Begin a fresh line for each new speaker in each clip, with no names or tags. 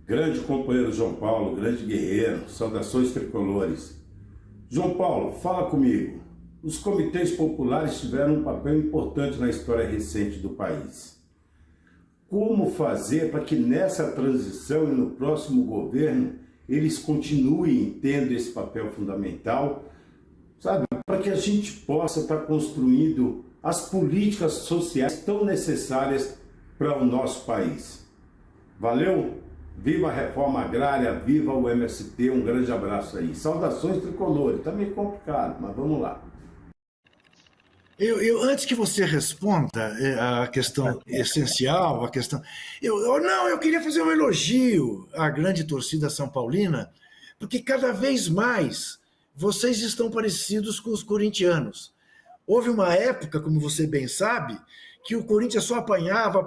Grande companheiro João Paulo, grande guerreiro, saudações tricolores. João Paulo, fala comigo. Os comitês populares tiveram um papel importante na história recente do país. Como fazer para que nessa transição e no próximo governo eles continuem tendo esse papel fundamental, sabe? Para que a gente possa estar construindo as políticas sociais tão necessárias para o nosso país. Valeu? Viva a reforma agrária, viva o MST, um grande abraço aí. Saudações tricolores, tá meio complicado, mas vamos lá.
Antes que você responda a questão essencial, a questão. Eu queria fazer um elogio à grande torcida São Paulina, porque cada vez mais vocês estão parecidos com os corintianos. Houve uma época, como você bem sabe, que o Corinthians só apanhava,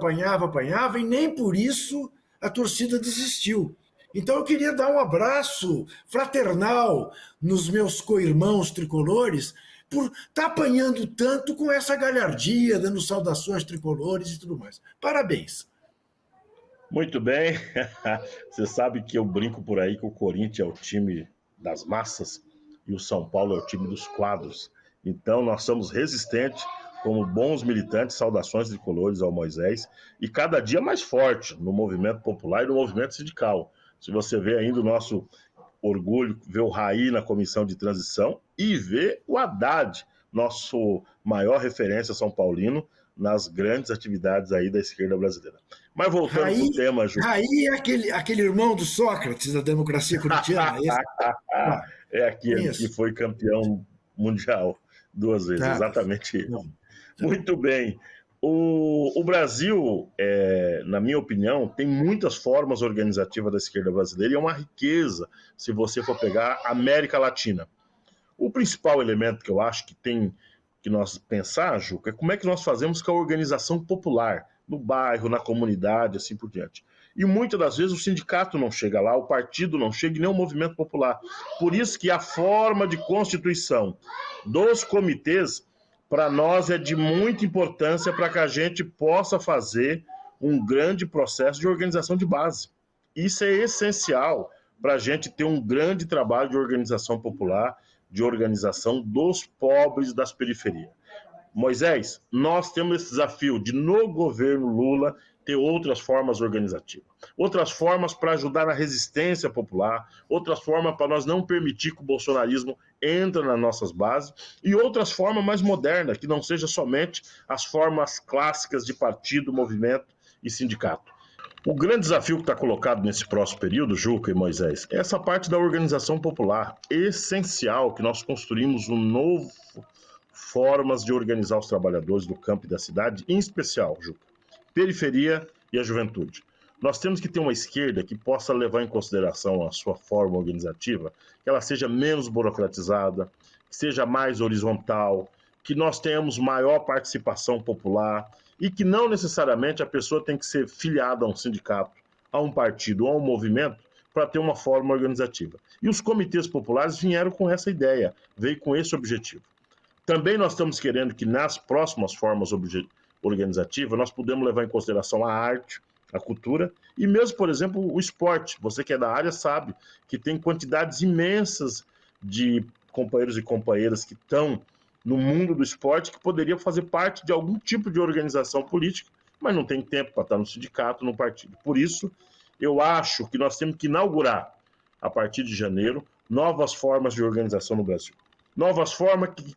e nem por isso a torcida desistiu. Então eu queria dar um abraço fraternal nos meus co-irmãos tricolores, por estar apanhando tanto com essa galhardia, dando saudações tricolores e tudo mais. Parabéns.
Muito bem. Você sabe que eu brinco por aí que o Corinthians é o time das massas e o São Paulo é o time dos quadros. Então nós somos resistentes, como bons militantes, saudações tricolores ao Moisés, e cada dia mais forte no movimento popular e no movimento sindical. Se você vê ainda o nosso orgulho, ver o Raí na comissão de transição e ver o Haddad, nosso maior referência São Paulino, nas grandes atividades aí da esquerda brasileira. Mas voltando para o tema, Ju.
Raí é aquele irmão do Sócrates da democracia corintiana.
É aquele que foi campeão mundial 2 vezes, exatamente ele. Muito bem. O Brasil, na minha opinião, tem muitas formas organizativas da esquerda brasileira e é uma riqueza se você for pegar a América Latina. O principal elemento que eu acho que tem que nós pensar, Juca, é como é que nós fazemos com a organização popular, no bairro, na comunidade, assim por diante. E muitas das vezes o sindicato não chega lá, o partido não chega e nem o movimento popular. Por isso que a forma de constituição dos comitês, para nós, é de muita importância para que a gente possa fazer um grande processo de organização de base. Isso é essencial para a gente ter um grande trabalho de organização popular, de organização dos pobres das periferias. Moisés, nós temos esse desafio de, no governo Lula, ter outras formas organizativas, outras formas para ajudar na resistência popular, outras formas para nós não permitir que o bolsonarismo entre nas nossas bases e outras formas mais modernas, que não seja somente as formas clássicas de partido, movimento e sindicato. O grande desafio que está colocado nesse próximo período, Juca e Moisés, é essa parte da organização popular, essencial que nós construímos um novo formas de organizar os trabalhadores do campo e da cidade, em especial, Juca, periferia e a juventude. Nós temos que ter uma esquerda que possa levar em consideração a sua forma organizativa, que ela seja menos burocratizada, que seja mais horizontal, que nós tenhamos maior participação popular e que não necessariamente a pessoa tem que ser filiada a um sindicato, a um partido ou a um movimento para ter uma forma organizativa. E os comitês populares vieram com essa ideia, veio com esse objetivo. Também nós estamos querendo que nas próximas formas organizativas nós podemos levar em consideração a arte, a cultura e mesmo, por exemplo, o esporte. Você que é da área sabe que tem quantidades imensas de companheiros e companheiras que estão no mundo do esporte que poderiam fazer parte de algum tipo de organização política, mas não tem tempo para estar no sindicato, no partido. Por isso, eu acho que nós temos que inaugurar, a partir de janeiro, novas formas de organização no Brasil. Novas formas que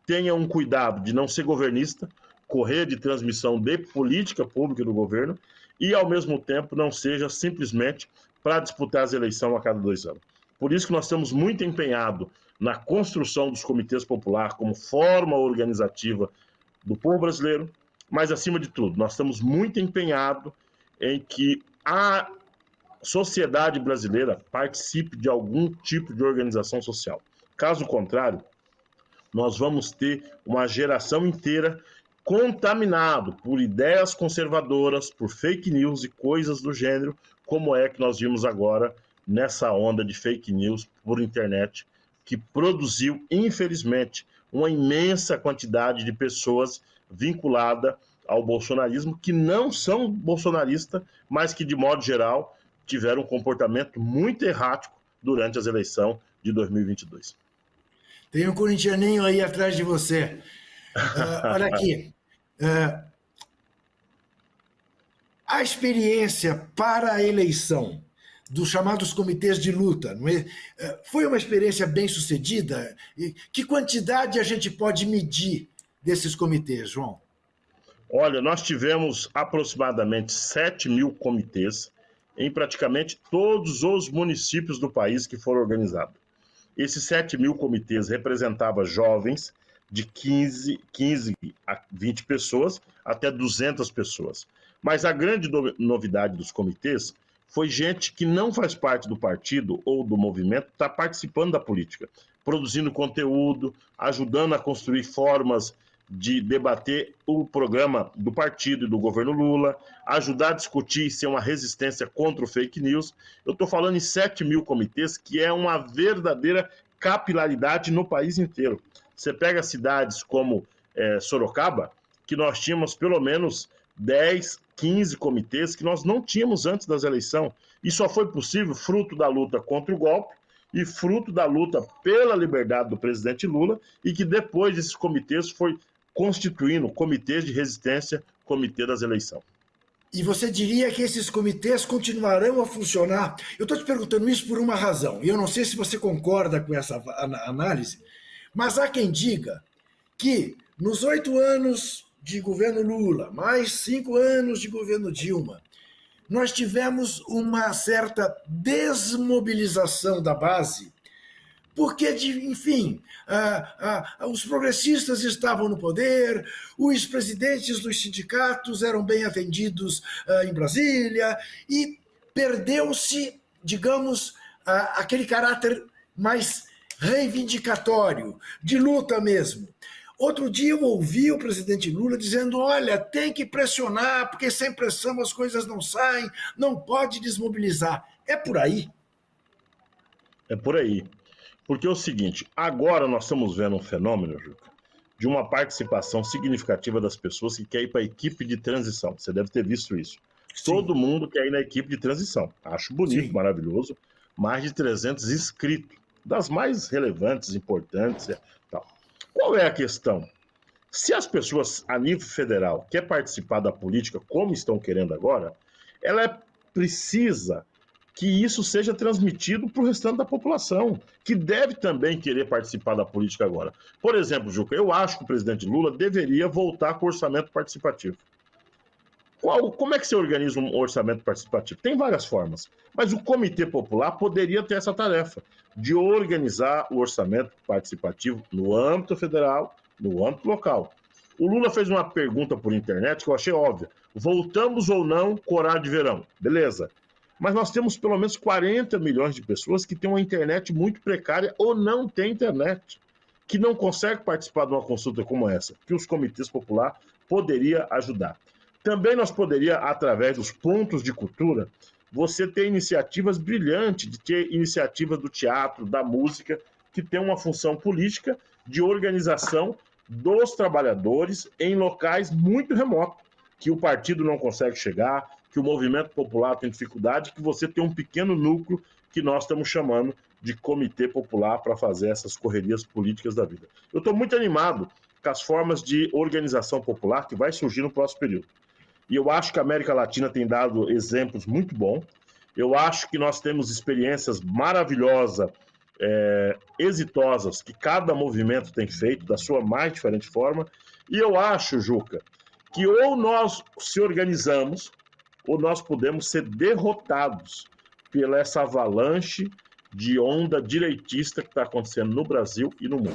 tenham um cuidado de não ser governista, correr de transmissão de política pública do governo e, ao mesmo tempo, não seja simplesmente para disputar as eleições a cada 2 anos. Por isso que nós estamos muito empenhados na construção dos comitês populares como forma organizativa do povo brasileiro, mas, acima de tudo, nós estamos muito empenhados em que a sociedade brasileira participe de algum tipo de organização social. Caso contrário, nós vamos ter uma geração inteira contaminado por ideias conservadoras, por fake news e coisas do gênero, como é que nós vimos agora nessa onda de fake news por internet, que produziu, infelizmente, uma imensa quantidade de pessoas vinculadas ao bolsonarismo, que não são bolsonaristas, mas que, de modo geral, tiveram um comportamento muito errático durante as eleições de 2022.
Tem um corintianinho aí atrás de você. Olha aqui. A experiência para a eleição dos chamados comitês de luta, não é? Foi uma experiência bem sucedida? Que quantidade a gente pode medir desses comitês, João?
Olha, nós tivemos aproximadamente 7.000 comitês em praticamente todos os municípios do país que foram organizados. Esses 7.000 comitês representavam jovens de 15 a 20 pessoas até 200 pessoas. Mas a grande novidade dos comitês foi gente que não faz parte do partido ou do movimento, está participando da política, produzindo conteúdo, ajudando a construir formas de debater o programa do partido e do governo Lula, ajudar a discutir e ser uma resistência contra o fake news. Eu estou falando em 7.000 comitês, que é uma verdadeira capilaridade no país inteiro. Você pega cidades como Sorocaba, que nós tínhamos pelo menos 10, 15 comitês que nós não tínhamos antes das eleições. E só foi possível fruto da luta contra o golpe e fruto da luta pela liberdade do presidente Lula, e que depois desses comitês foi constituindo comitês de resistência, comitê das eleições.
E você diria que esses comitês continuarão a funcionar? Eu estou te perguntando isso por uma razão, e eu não sei se você concorda com essa análise, mas há quem diga que nos 8 anos de governo Lula, mais 5 anos de governo Dilma, nós tivemos uma certa desmobilização da base, porque, enfim, os progressistas estavam no poder, os presidentes dos sindicatos eram bem atendidos em Brasília, e perdeu-se, digamos, aquele caráter mais reivindicatório, de luta mesmo. Outro dia eu ouvi o presidente Lula dizendo, olha, tem que pressionar, porque sem pressão as coisas não saem, não pode desmobilizar. É por aí?
É por aí. Porque é o seguinte, agora nós estamos vendo um fenômeno, Juca, de uma participação significativa das pessoas que querem ir para a equipe de transição. Você deve ter visto isso. Sim. Todo mundo quer ir na equipe de transição. Acho bonito, sim, maravilhoso. Mais de 300 inscritos, das mais relevantes, importantes e tal. Qual é a questão? Se as pessoas, a nível federal, querem participar da política como estão querendo agora, ela precisa que isso seja transmitido para o restante da população, que deve também querer participar da política agora. Por exemplo, Juca, eu acho que o presidente Lula deveria voltar com o orçamento participativo. Como é que você organiza um orçamento participativo? Tem várias formas, mas o Comitê Popular poderia ter essa tarefa de organizar o orçamento participativo no âmbito federal, no âmbito local. O Lula fez uma pergunta por internet que eu achei óbvia. Voltamos ou não com horário de verão? Beleza. Mas nós temos pelo menos 40 milhões de pessoas que têm uma internet muito precária ou não têm internet, que não conseguem participar de uma consulta como essa, que os comitês populares poderiam ajudar. Também nós poderíamos, através dos pontos de cultura, você ter iniciativas brilhantes, de ter iniciativas do teatro, da música, que tem uma função política de organização dos trabalhadores em locais muito remotos, que o partido não consegue chegar, que o movimento popular tem dificuldade, que você tem um pequeno núcleo que nós estamos chamando de comitê popular para fazer essas correrias políticas da vida. Eu estou muito animado com as formas de organização popular que vai surgir no próximo período. E eu acho que a América Latina tem dado exemplos muito bons. Eu acho que nós temos experiências maravilhosas, exitosas, que cada movimento tem feito da sua mais diferente forma. E eu acho, Juca, que ou nós se organizamos, ou nós podemos ser derrotados pela essa avalanche de onda direitista que está acontecendo no Brasil e no mundo.